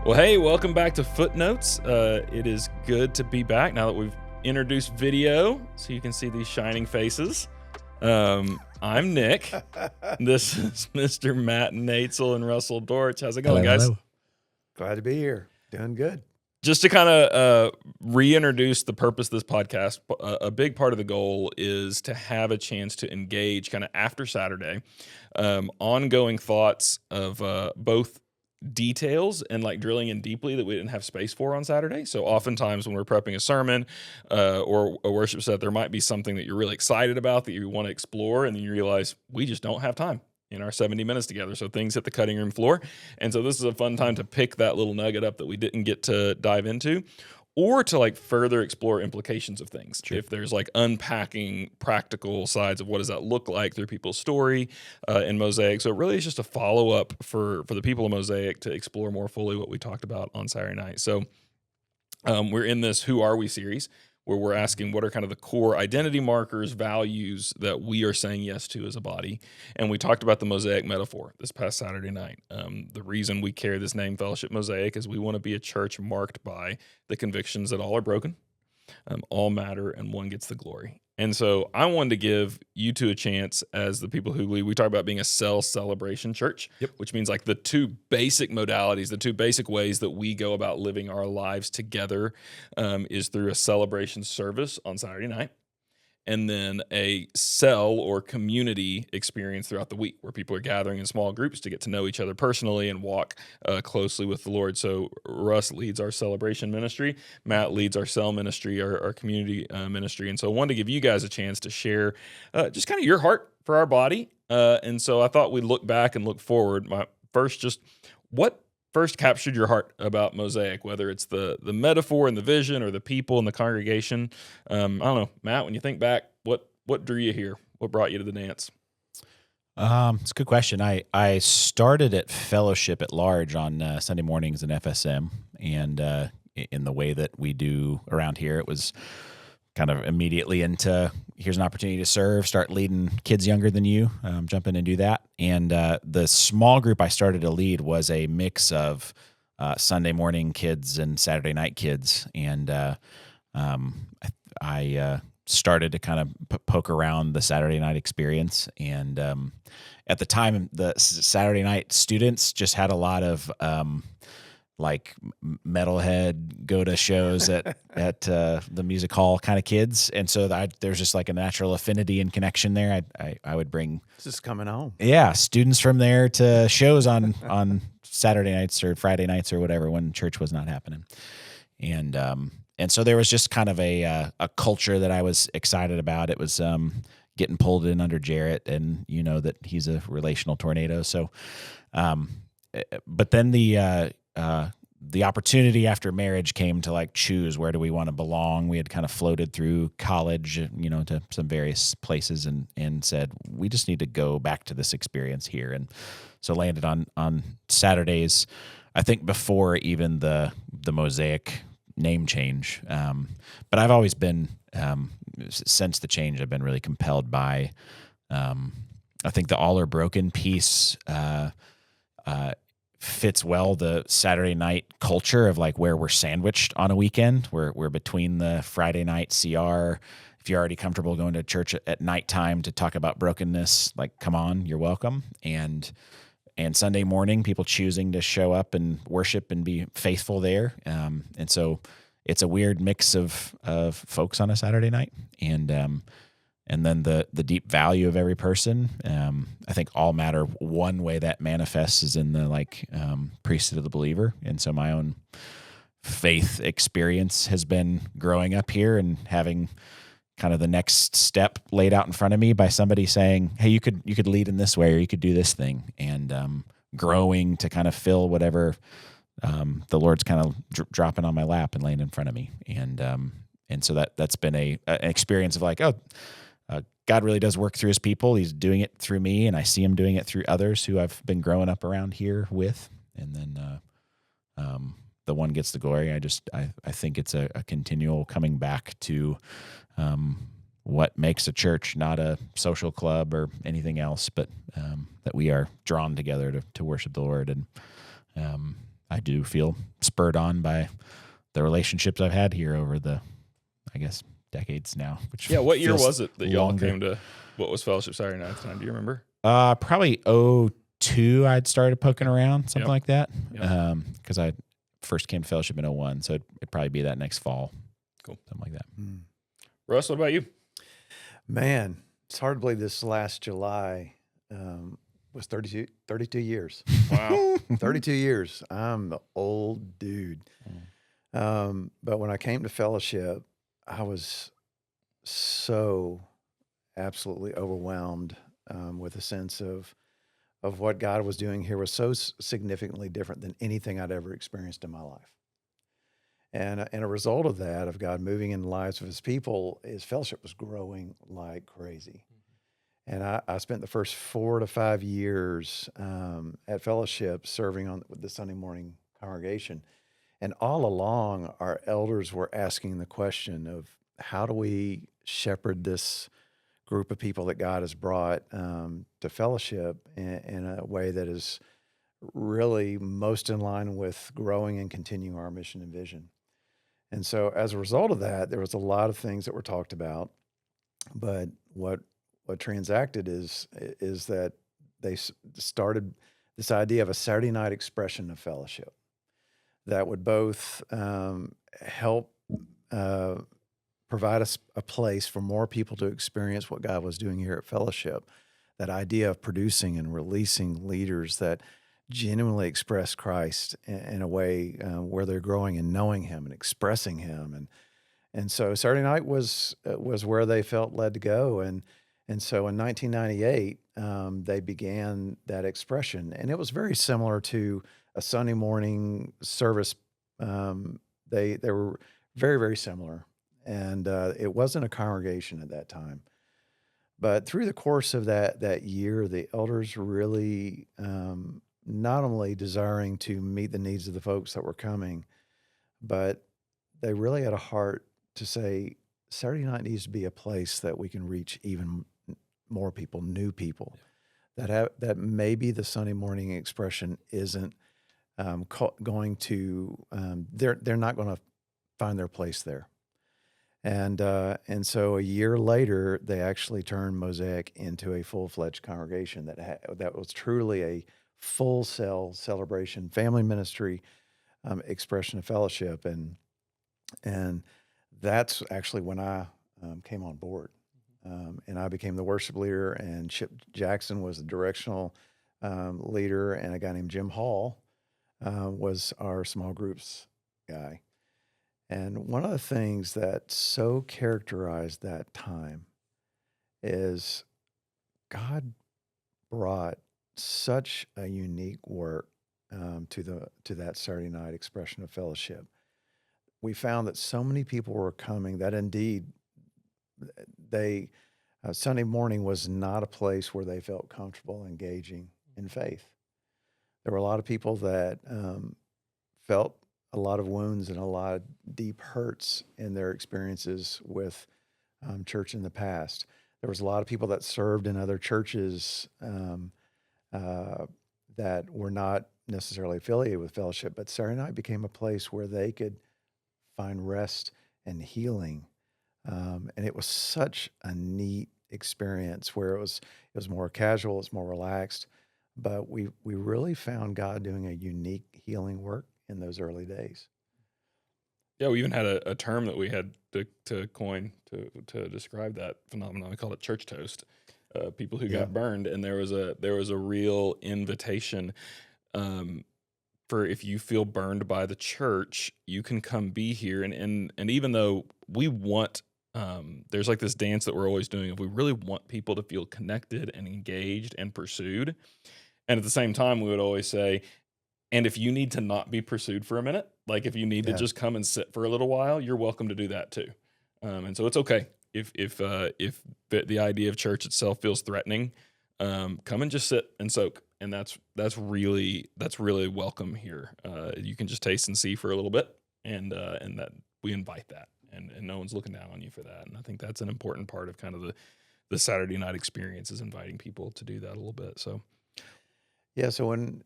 Well, hey, welcome back to Footnotes. It is good to be back now that we've introduced video so you can see these shining faces. I'm Nick. This is Mr. Matt Noetzel and Russell Dorch. How's it going, guys? Hello. Glad to be here. Doing good. Just to kind of reintroduce the purpose of this podcast, a big part of the goal is to have a chance to engage kind of after Saturday, ongoing thoughts of both details and like drilling in deeply that we didn't have space for on Saturday. So oftentimes when we're prepping a sermon or a worship set, there might be something that you're really excited about that you want to explore, and then you realize we just don't have time in our 70 minutes together. So things hit the cutting room floor. And so this is a fun time to pick that little nugget up that we didn't get to dive into, or to like further explore implications of things. Sure. If there's like unpacking practical sides of what does that look like through people's story in Mosaic. So it really is just a follow-up for the people of Mosaic to explore more fully what we talked about on Saturday night. So we're in this Who Are We series, where we're asking what are kind of the core identity markers, values that we are saying yes to as a body. And we talked about the Mosaic metaphor this past Saturday night. The reason we carry this name, Fellowship Mosaic, is we want to be a church marked by the convictions that all are broken, all matter, and one gets the glory. And so I wanted to give you two a chance as the people who lead. We talk about being a cell celebration church, which means like the two basic modalities, the two basic ways that we go about living our lives together is through a celebration service on Saturday night, and then a cell or community experience throughout the week where people are gathering in small groups to get to know each other personally and walk closely with the Lord. So Russ leads our celebration ministry. Matt leads our cell ministry, our community ministry. And so I wanted to give you guys a chance to share just kind of your heart for our body. And so I thought we'd look back and look forward. What first captured your heart about Mosaic, whether it's the metaphor and the vision or the people and the congregation? I don't know, Matt, when you think back, what drew you here? What brought you to the dance? It's a good question. I started at Fellowship at Large on Sunday mornings in FSM, and in the way that we do around here, it was kind of immediately into here's an opportunity to serve, start leading kids younger than you, jump in and do that. And the small group I started to lead was a mix of Sunday morning kids and Saturday night kids. And I started to kind of poke around the Saturday night experience. And at the time, the Saturday night students just had a lot of like metalhead go to shows at the music hall kind of kids, and so there's just like a natural affinity and connection there. I would bring Just coming home. students from there to shows on Saturday nights or Friday nights or whatever when church was not happening, and so there was just kind of a culture that I was excited about. It was getting pulled in under Jarrett, and you know that he's a relational tornado. So, but then the opportunity after marriage came to like choose where do we want to belong. We had kind of floated through college, to some various places and said, we just need to go back to this experience here. And so landed on Saturdays, I think before even the Mosaic name change. But I've always been, since the change, I've been really compelled by, I think the all or broken piece, fits well the Saturday night culture of like where we're sandwiched on a weekend. We're between the Friday night CR. If you're already comfortable going to church at nighttime to talk about brokenness, like come on, you're welcome. And Sunday morning, people choosing to show up and worship and be faithful there. And so it's a weird mix of folks on a Saturday night. And then the deep value of every person. I think all matter. One way that manifests is in the priesthood of the believer. And so my own faith experience has been growing up here and having kind of the next step laid out in front of me by somebody saying, hey, you could lead in this way, or you could do this thing, and growing to kind of fill whatever the Lord's kind of dropping on my lap and laying in front of me. And so that's been an experience of like, God really does work through his people. He's doing it through me, and I see him doing it through others who I've been growing up around here with. And then the one gets the glory. I think it's a continual coming back to what makes a church, not a social club or anything else, but that we are drawn together to worship the Lord. And I do feel spurred on by the relationships I've had here over the, I guess, decades now. Which What year feels was it that y'all longer. came to what was Fellowship Saturday Night at the time? Do you remember? Probably '02 I'd started poking around, something like that. Yep. Because I first came to Fellowship in '01, so it'd probably be that next fall. Cool. Something like that. Russ, what about you? Man, it's hard to believe this last July was 32 years. Wow. 32 years. I'm the old dude. But when I came to Fellowship, I was so absolutely overwhelmed with a sense of what God was doing here was so significantly different than anything I'd ever experienced in my life. And a result of that, of God moving in the lives of his people, his fellowship was growing like crazy. And I spent the first 4 to 5 years at Fellowship serving with the Sunday morning congregation. And all along, our elders were asking the question of how do we shepherd this group of people that God has brought to Fellowship in a way that is really most in line with growing and continuing our mission and vision. And so as a result of that, there was a lot of things that were talked about, but what transacted is that they started this idea of a Saturday night expression of fellowship that would both help provide us a place for more people to experience what God was doing here at Fellowship, that idea of producing and releasing leaders that genuinely express Christ in a way where they're growing and knowing him and expressing him. And so Saturday night was where they felt led to go. And so in 1998, they began that expression. And it was very similar to a Sunday morning service. They were very, very similar. And it wasn't a congregation at that time. But through the course of that year, the elders really not only desiring to meet the needs of the folks that were coming, but they really had a heart to say Saturday night needs to be a place that we can reach even more people, new people, that maybe the Sunday morning expression isn't going to, they're not going to find their place there. And so a year later, they actually turned Mosaic into a full-fledged congregation that was truly a full celebration, family ministry, expression of fellowship, and that's actually when I came on board, and I became the worship leader, and Chip Jackson was the directional leader, and a guy named Jim Hall was our small groups guy. And one of the things that so characterized that time is God brought such a unique work to that Saturday night expression of fellowship. We found that so many people were coming that indeed Sunday morning was not a place where they felt comfortable engaging in faith. There were a lot of people that felt a lot of wounds and a lot of deep hurts in their experiences with church in the past. There was a lot of people that served in other churches that were not necessarily affiliated with fellowship, but Saturday night became a place where they could find rest and healing. And it was such a neat experience where it was more casual, it's more relaxed, but we really found God doing a unique healing work in those early days. Yeah, we even had a term that we had to coin to describe that phenomenon. We called it church toast. People who got burned, and there was a real invitation for if you feel burned by the church, you can come be here. And even though we want, there's like this dance that we're always doing. If we really want people to feel connected and engaged and pursued, and at the same time, we would always say, and if you need to not be pursued for a minute, like if you need to just come and sit for a little while, you're welcome to do that too. And so it's okay if the idea of church itself feels threatening, come and just sit and soak, and that's really welcome here. You can just taste and see for a little bit, and that we invite that, and no one's looking down on you for that. And I think that's an important part of kind of the Saturday night experience, is inviting people to do that a little bit. So. Yeah, so when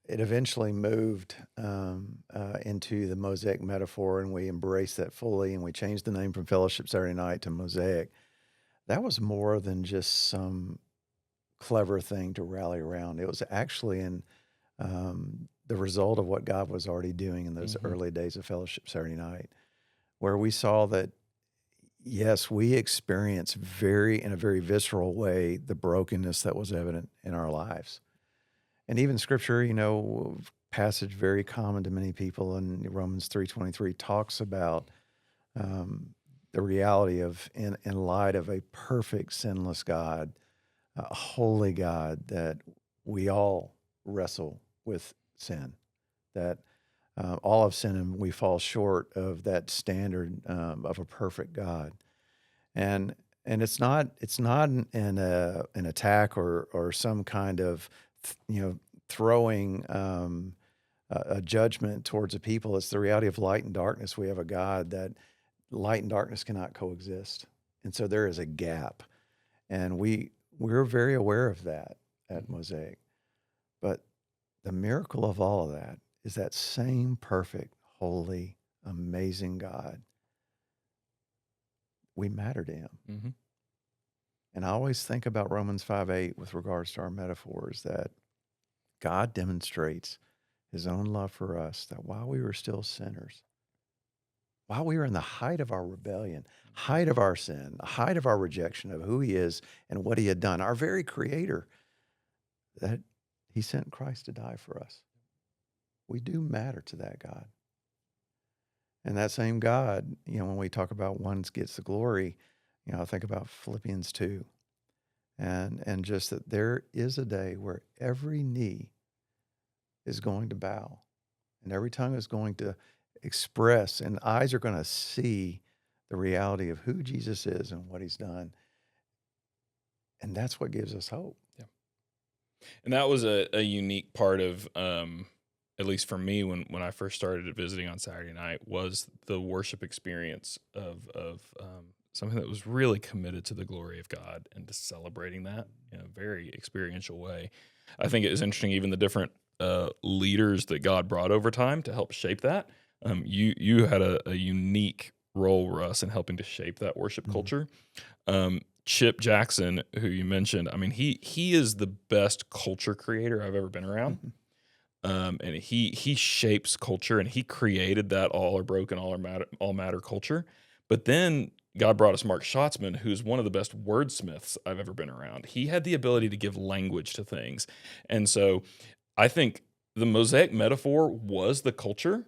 it eventually moved into the Mosaic metaphor, and we embraced that fully, and we changed the name from Fellowship Saturday Night to Mosaic. That was more than just some clever thing to rally around. It was actually the result of what God was already doing in those early days of Fellowship Saturday Night, where we saw that, yes, we experienced in a very visceral way, the brokenness that was evident in our lives. And even Scripture, passage very common to many people in Romans 3:23 talks about the reality of, in light of a perfect, sinless God, a holy God, that we all wrestle with sin, that all of sin and we fall short of that standard of a perfect God, and it's not an attack or some kind of throwing a judgment towards a people. It's the reality of light and darkness. We have a God that light and darkness cannot coexist, and so there is a gap, and we're very aware of that at Mosaic. But the miracle of all of that is that same perfect, holy, amazing God. We matter to him. Mm-hmm. And I always think about Romans 5:8 with regards to our metaphors, that God demonstrates his own love for us, that while we were still sinners, while we were in the height of our rebellion, height of our sin, height of our rejection of who he is and what he had done, our very creator, that he sent Christ to die for us. We do matter to that God. And that same God, when we talk about one gets the glory, I think about Philippians 2. And just that there is a day where every knee is going to bow and every tongue is going to express and eyes are going to see the reality of who Jesus is and what he's done. And that's what gives us hope. Yeah. And that was a unique part of, at least for me, when I first started visiting on Saturday night, was the worship experience of something that was really committed to the glory of God and to celebrating that in a very experiential way. I think it is interesting, even the different leaders that God brought over time to help shape that. You had a unique role, Russ, in helping to shape that worship culture. Chip Jackson, who you mentioned, I mean, he is the best culture creator I've ever been around. And he shapes culture, and he created that all are broken, all matter culture. But then God brought us Mark Schatzman, who's one of the best wordsmiths I've ever been around. He had the ability to give language to things. And so I think the Mosaic metaphor was the culture,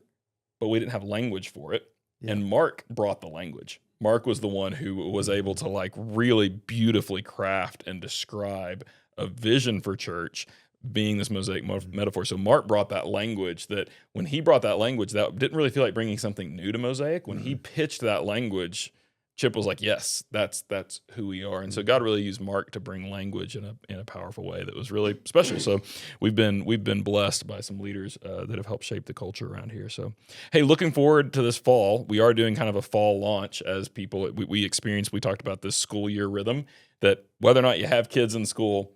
but we didn't have language for it. Yeah. And Mark brought the language. Mark was the one who was able to really beautifully craft and describe a vision for church being this Mosaic metaphor. So Mark brought that language, that when he brought that language, that didn't really feel like bringing something new to Mosaic. When he pitched that language, Chip was like, yes, that's who we are. And so God really used Mark to bring language in a powerful way that was really special. So we've been blessed by some leaders that have helped shape the culture around here. So, hey, looking forward to this fall. We are doing kind of a fall launch as people, we talked about this school year rhythm, that whether or not you have kids in school,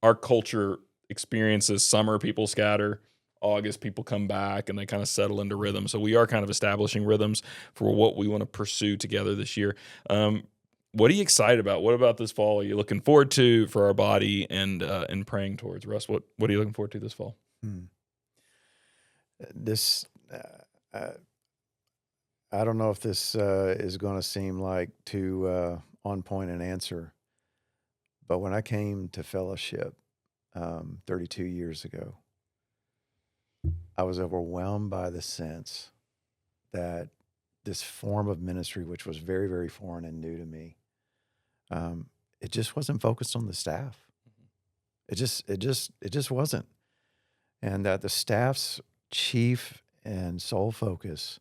our culture experiences summer, people scatter. August, people come back and they kind of settle into rhythm. So we are kind of establishing rhythms for what we want to pursue together this year. What are you excited about? What about this fall are you looking forward to for our body and praying towards? Russ, what are you looking forward to this fall? This, I don't know if this is going to seem like too on point an answer, but when I came to fellowship 32 years ago, I was overwhelmed by the sense that this form of ministry, which was very, very foreign and new to me, it just wasn't focused on the staff. It just wasn't. And that the staff's chief and sole focus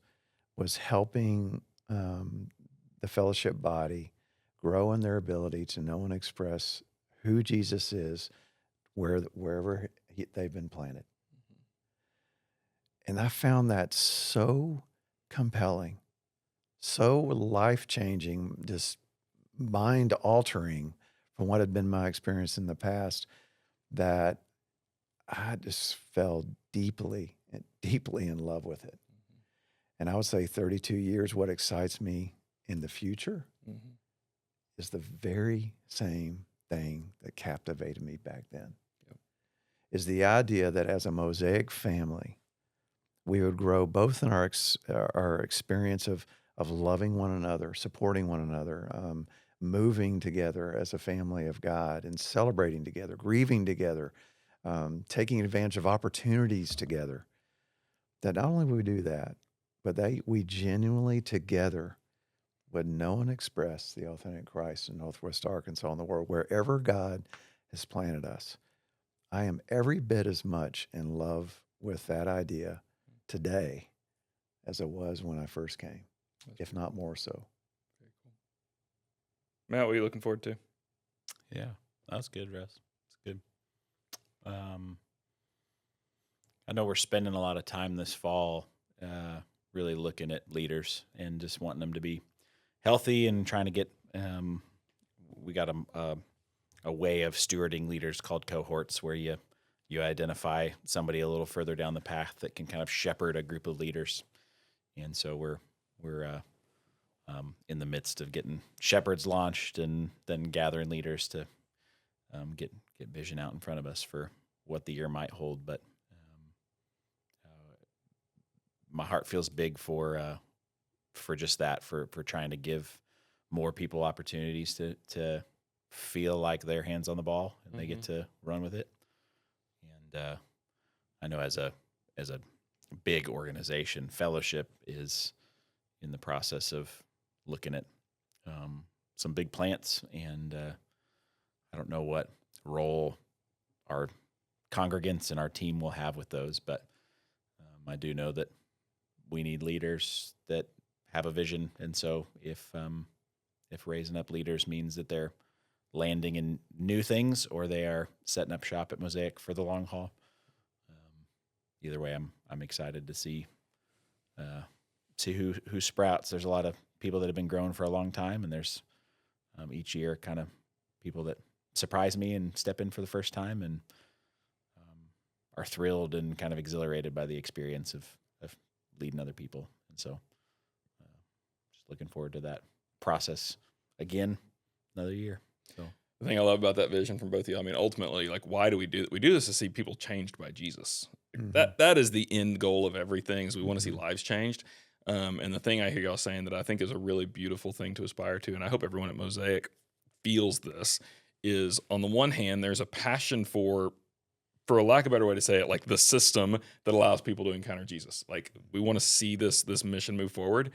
was helping the fellowship body grow in their ability to know and express who Jesus is wherever they've been planted. And I found that so compelling, so life-changing, just mind-altering from what had been my experience in the past, that I just fell deeply, deeply in love with it. And I would say 32 years, what excites me in the future is the very same thing that captivated me back then. Is the idea that as a Mosaic family, we would grow both in our experience of loving one another, supporting one another, moving together as a family of God, and celebrating together, grieving together, taking advantage of opportunities together. That not only would we do that, but we genuinely together would know and express the authentic Christ in Northwest Arkansas and the world, wherever God has planted us. I am every bit as much in love with that idea today as it was when I first came, if not more so. Very cool. Matt, what are you looking forward to? Yeah, that's good, Russ. It's good. I know we're spending a lot of time this fall really looking at leaders and just wanting them to be healthy and trying to get we got a way of stewarding leaders called cohorts, where you identify somebody a little further down the path that can kind of shepherd a group of leaders. And so we're in the midst of getting shepherds launched and then gathering leaders to get vision out in front of us for what the year might hold. But my heart feels big for just that, for trying to give more people opportunities to feel like their hands on the ball and they get to run with it. And I know as a big organization, Fellowship is in the process of looking at some big plants, and I don't know what role our congregants and our team will have with those, but I do know that we need leaders that have a vision. And so if raising up leaders means that they're landing in new things or they are setting up shop at Mosaic for the long haul, either way, I'm excited to see who sprouts. There's a lot of people that have been growing for a long time, and there's each year kind of people that surprise me and step in for the first time and are thrilled and kind of exhilarated by the experience of leading other people. And so just looking forward to that process again, another year. So The thing I love about that vision from both of you, I mean, ultimately, like, why do we do it? We do this to see people changed by Jesus. That is the end goal of everything, is we want to see lives changed. And the thing I hear y'all saying that I think is a really beautiful thing to aspire to, and I hope everyone at Mosaic feels this, is on the one hand, there's a passion for a lack of a better way to say it, like the system that allows people to encounter Jesus. Like, we want to see this mission move forward,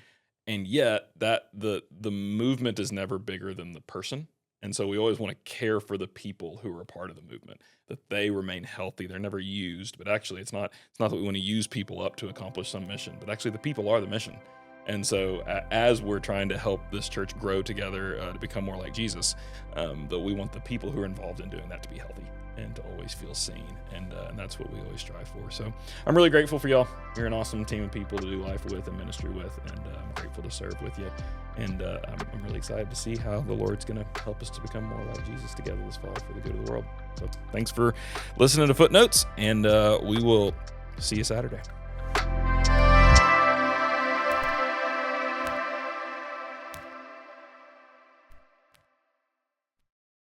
and yet that the movement is never bigger than the person. And so we always want to care for the people who are a part of the movement, that they remain healthy. They're never used, but actually it's not that we want to use people up to accomplish some mission, but actually the people are the mission. And so as we're trying to help this church grow together to become more like Jesus, that we want the people who are involved in doing that to be healthy and to always feel seen. And that's what we always strive for. So I'm really grateful for y'all. You're an awesome team of people to do life with and ministry with, and I'm grateful to serve with you. And I'm really excited to see how the Lord's going to help us to become more like Jesus together this fall for the good of the world. So thanks for listening to Footnotes, and we will see you Saturday.